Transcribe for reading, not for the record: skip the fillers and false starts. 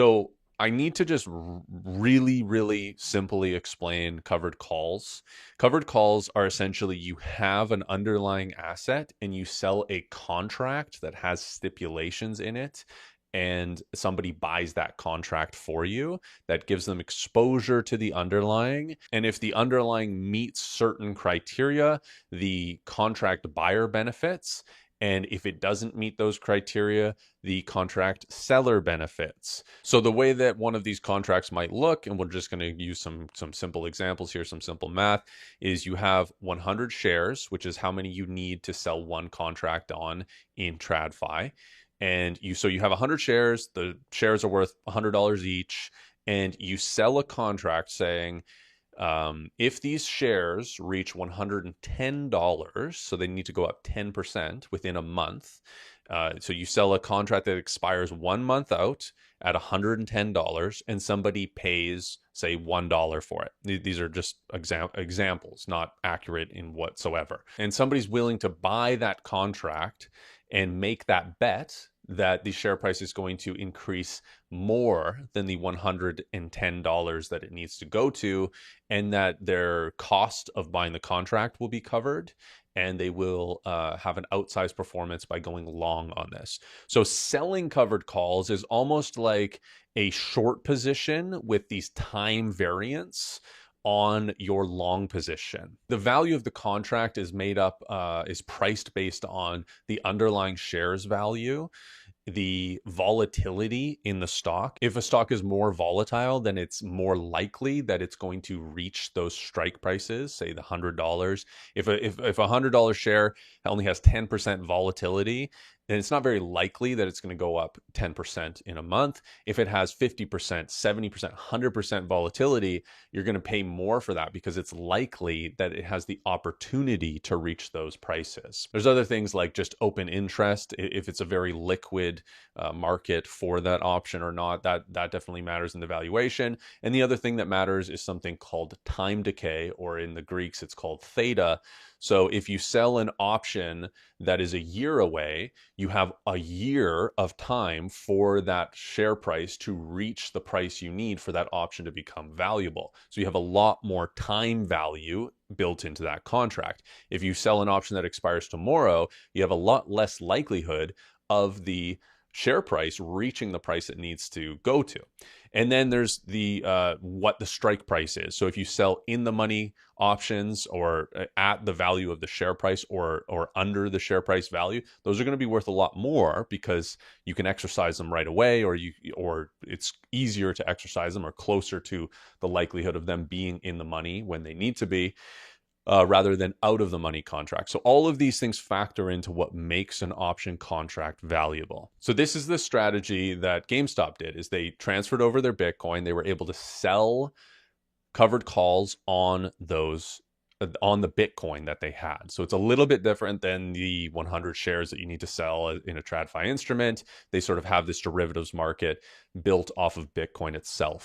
So I need to just really, really simply explain covered calls. Covered calls are essentially you have an underlying asset and you sell a contract that has stipulations in it, and somebody buys that contract for you. That gives them exposure to the underlying. And if the underlying meets certain criteria, the contract buyer benefits. And if it doesn't meet those criteria, the contract seller benefits. So the way that one of these contracts might look, and we're just going to use some simple examples here, some simple math, is you have 100 shares, which is how many you need to sell one contract on in TradFi. And so you have 100 shares, the shares are worth $100 each, and you sell a contract saying, if these shares reach $110, so they need to go up 10% within a month. So you sell a contract that expires 1 month out at $110, and somebody pays, say, $1 for it. These are just examples, not accurate in whatsoever. And somebody's willing to buy that contract and make that bet that the share price is going to increase more than the $110 that it needs to go to, and that their cost of buying the contract will be covered, and they will have an outsized performance by going long on this. So selling covered calls is almost like a short position with these time variants on your long position. The value of the contract is made up, is priced based on the underlying shares value, the volatility in the stock. If a stock is more volatile, then it's more likely that it's going to reach those strike prices, say the $100. If a $100 share only has 10% volatility, then it's not very likely that it's going to go up 10% in a month. If it has 50%, 70%, 100% volatility, you're going to pay more for that because it's likely that it has the opportunity to reach those prices. There's other things like just open interest. If it's a very liquid market for that option or not, that definitely matters in the valuation. And the other thing that matters is something called time decay, or in the Greeks, it's called theta. So if you sell an option that is a year away, you have a year of time for that share price to reach the price you need for that option to become valuable. So you have a lot more time value built into that contract. If you sell an option that expires tomorrow, you have a lot less likelihood of the share price reaching the price it needs to go to. And then there's the what the strike price is. So if you sell in the money options, or at the value of the share price, or under the share price value, those are going to be worth a lot more because you can exercise them right away, or it's easier to exercise them, or closer to the likelihood of them being in the money when they need to be. Rather than out of the money contract. So all of these things factor into what makes an option contract valuable. So this is the strategy that GameStop did, is they transferred over their Bitcoin. They were able to sell covered calls on those, on the Bitcoin that they had. So it's a little bit different than the 100 shares that you need to sell in a TradFi instrument. They sort of have this derivatives market built off of Bitcoin itself.